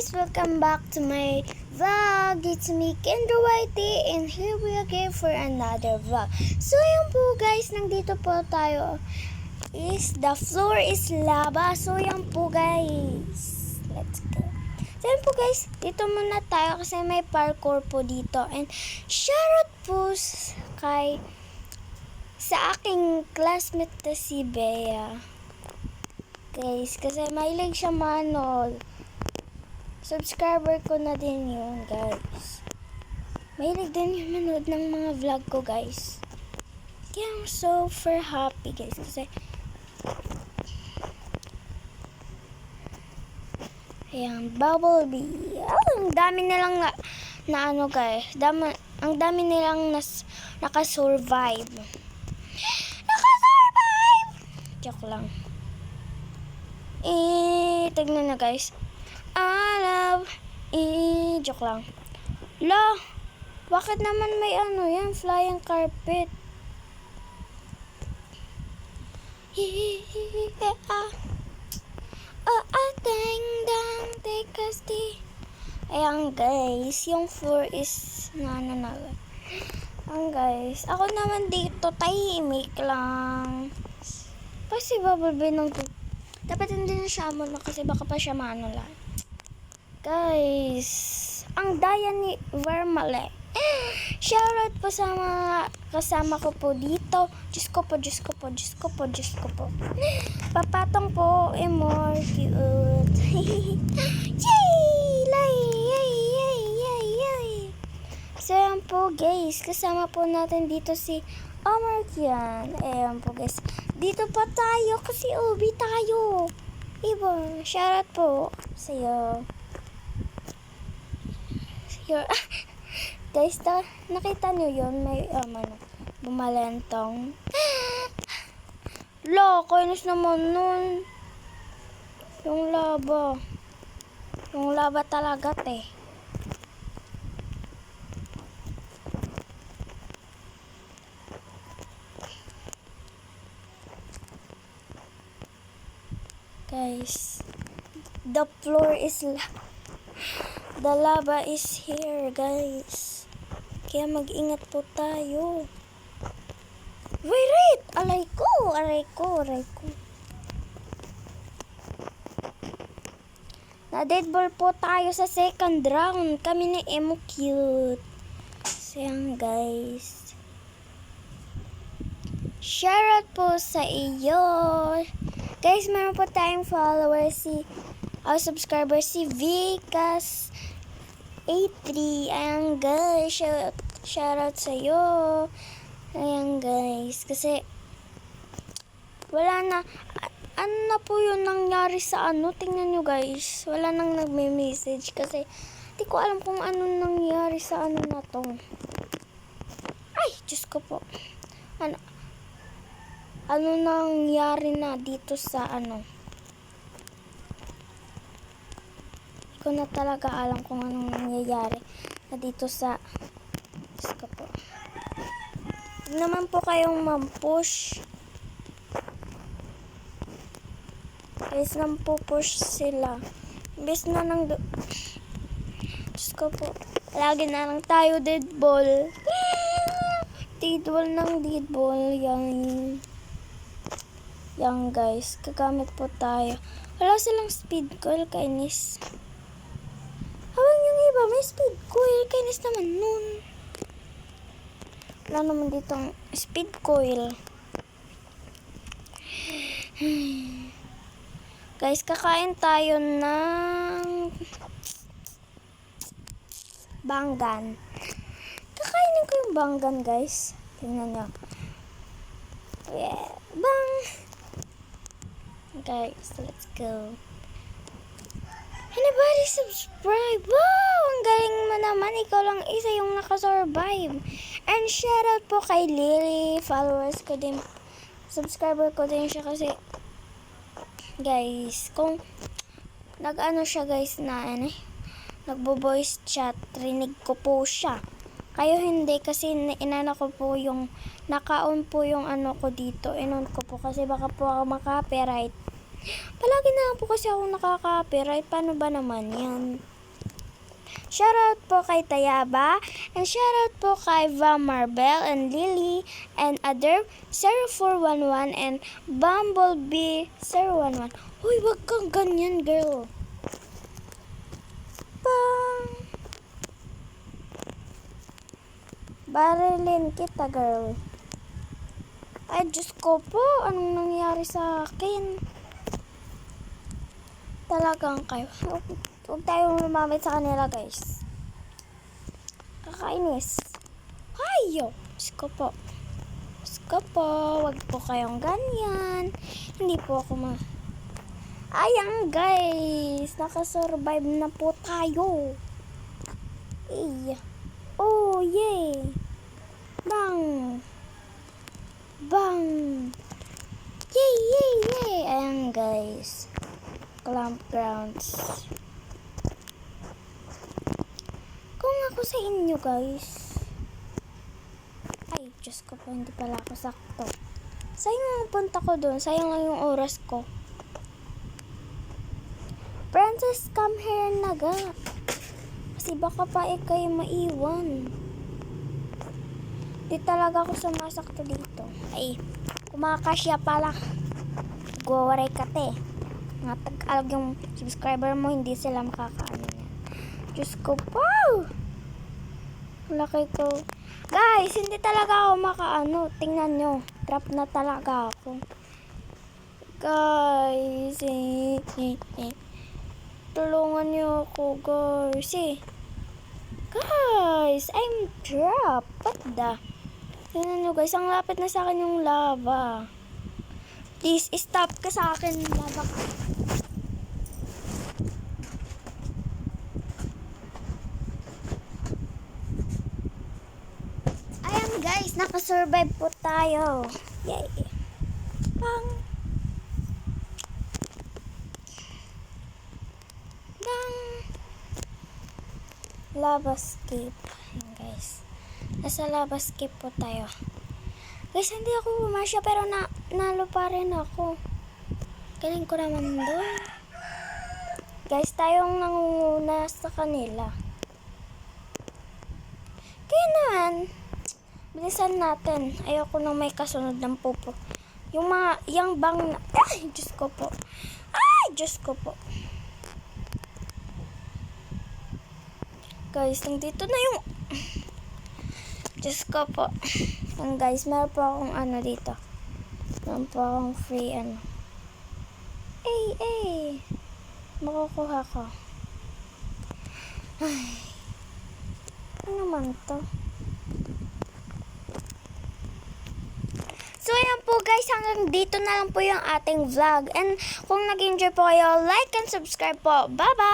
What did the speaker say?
guys! Welcome back to my vlog. It's me, Kendra Whitey, and here we are again for another vlog. So yun po guys, nandito po tayo. The floor is lava. So yun po guys. Let's go. So yun po guys, dito muna tayo kasi may parkour po dito. And shoutout po sa aking classmate na si Bea. Guys, kasi mahilig siya manood. Subscriber ko na din yun, guys. Mahilig din yung manood ng mga vlog ko, guys. Kaya I'm super happy, guys. Kasi, ayan, Bumblebee. Ang dami nilang na ano, guys. Ang dami nilang nakasurvive. Nakasurvive! Joke lang. Tignan na, guys. I love joke lang. La, bakit naman may ano yan? Flying carpet. Dang dang take us di. Ayan guys, yung floor is Ayan guys, ako naman dito tahimik lang. Kasi Bumblebee nung dapat hindi na siya na kasi baka pa siya lang. Guys, ang daya ni Vermale. Shoutout po sa mga kasama ko po dito. Diyos ko po. Papatong po, more cute. Yay! So, yan po guys, kasama po natin dito si Omar Kian. Ayan po guys, dito pa tayo kasi ubi tayo. Iba, shoutout po sa'yo. Guys, nakita nyo yun? May bumalentong. Lo, kainis naman nun. Yung lava. Yung lava talaga, te. Guys, the floor is the lava is here, guys. Kaya mag-ingat po tayo. Wait! Aray ko. Na-deadball po tayo sa second round. Kami ni Emo Cute. So yan, guys. Shoutout po sa iyo. Guys, meron po tayong followers subscriber si Vicas 83. Ayan guys, shoutout sa'yo. Ayan guys, kasi wala na, ano na po yung nangyari sa tingnan nyo guys, wala nang nagme-message kasi di ko alam kung ano nangyari sa na to. Ay, Diyos ko po. Ano nangyari na dito sa ko na talaga alam kung anong nangyayari na dito sa Diyos ko po. Huwag naman po kayong mampush. Guys, nampupush sila. Imbes na Diyos ko po. Lagi na lang tayo deadball. Deadball. Yan guys. Gagamit po tayo. Wala silang speed coil, kainis. Habang yung iba, may speed coil. Kainis naman nun. Wala naman ditong speed coil. Guys, kakain tayo ng banggan. Kakainin ko yung banggan, guys. Tingnan nyo. Yeah. Bang! Guys, let's go. Anybody subscribe? Wow! Ang galing mo naman. Ikaw lang isa yung nakasurvive. And shoutout po kay Lily. Followers ko din. Subscriber ko din siya kasi guys, kung nag-ano siya guys na nagbo-voice chat, rinig ko po siya. Kayo hindi kasi inana ko po yung naka-on po yung ko dito. In-on ko po kasi baka po ako maka-copyright. Palagi na lang po kasi ako nakaka-copyright. Paano ba naman yan? Shoutout po kay Tayaba. And shoutout po kay Va Marbel and Lily and other 0411 and Bumblebee 011. Uy, wag kang ganyan, girl. Bang! Barilin kita, girl. Ay, Diyos ko po. Anong nangyari sa akin? Talagang kayo. Huwag tayong lumamit sa kanila, guys. Kakainis. Hayo! Diyos ko po. Diyos ko po. Huwag po kayong ganyan. Hindi po ako Ayan, guys. Nakasurvive na po tayo. Ay. Oh, yay. Bang. Bang. Yay, yay, yay. Ayan, guys. Clamp grounds. Kung ako sa inyo, guys. Ay, Diyos ko po, hindi pala ako sakto. Sayang ang punta ko doon. Sayang lang yung oras ko. Princess, come here na ga. Kasi baka pa kayo maiwan. Di talaga ako sumasakto dito. Ay, kumakasya pala. Guwaray ka te. Nga tag-alog yung subscriber mo, hindi sila makakaano yan. Diyos ko po! Laki ko. Guys, hindi talaga ako makaano. Tingnan nyo. Trap na talaga ako. Guys, tulungan nyo ako, guys. Guys, I'm trapped. What the? Tingnan nyo, guys. Ang lapit na sa akin yung lava. Please, stop ka sa akin, lava ka. Ayan, guys. Nakasurvive po tayo. Yay. Bang. Bang. Lava escape. Ayan, guys. Nasa lava escape po tayo. Guys, hindi ako pumasya pero nalo pa rin ako. Galing ko naman doon. Guys, tayong nangunguna sa kanila. Kaya naman, bilisan natin. Ayoko nang may kasunod ng pupo. Yung bang na... Ay, Diyos ko po. Ay, Diyos ko po. Guys, nandito na yung... Diyos ko po. Yan, guys, meron po akong ano dito. Meron po akong free ano. Ay. Makukuha ko. Ay. Ano naman to? So, ayan po guys, hanggang dito na lang po yung ating vlog. And kung nag-enjoy po kayo, like and subscribe po. Bye-bye!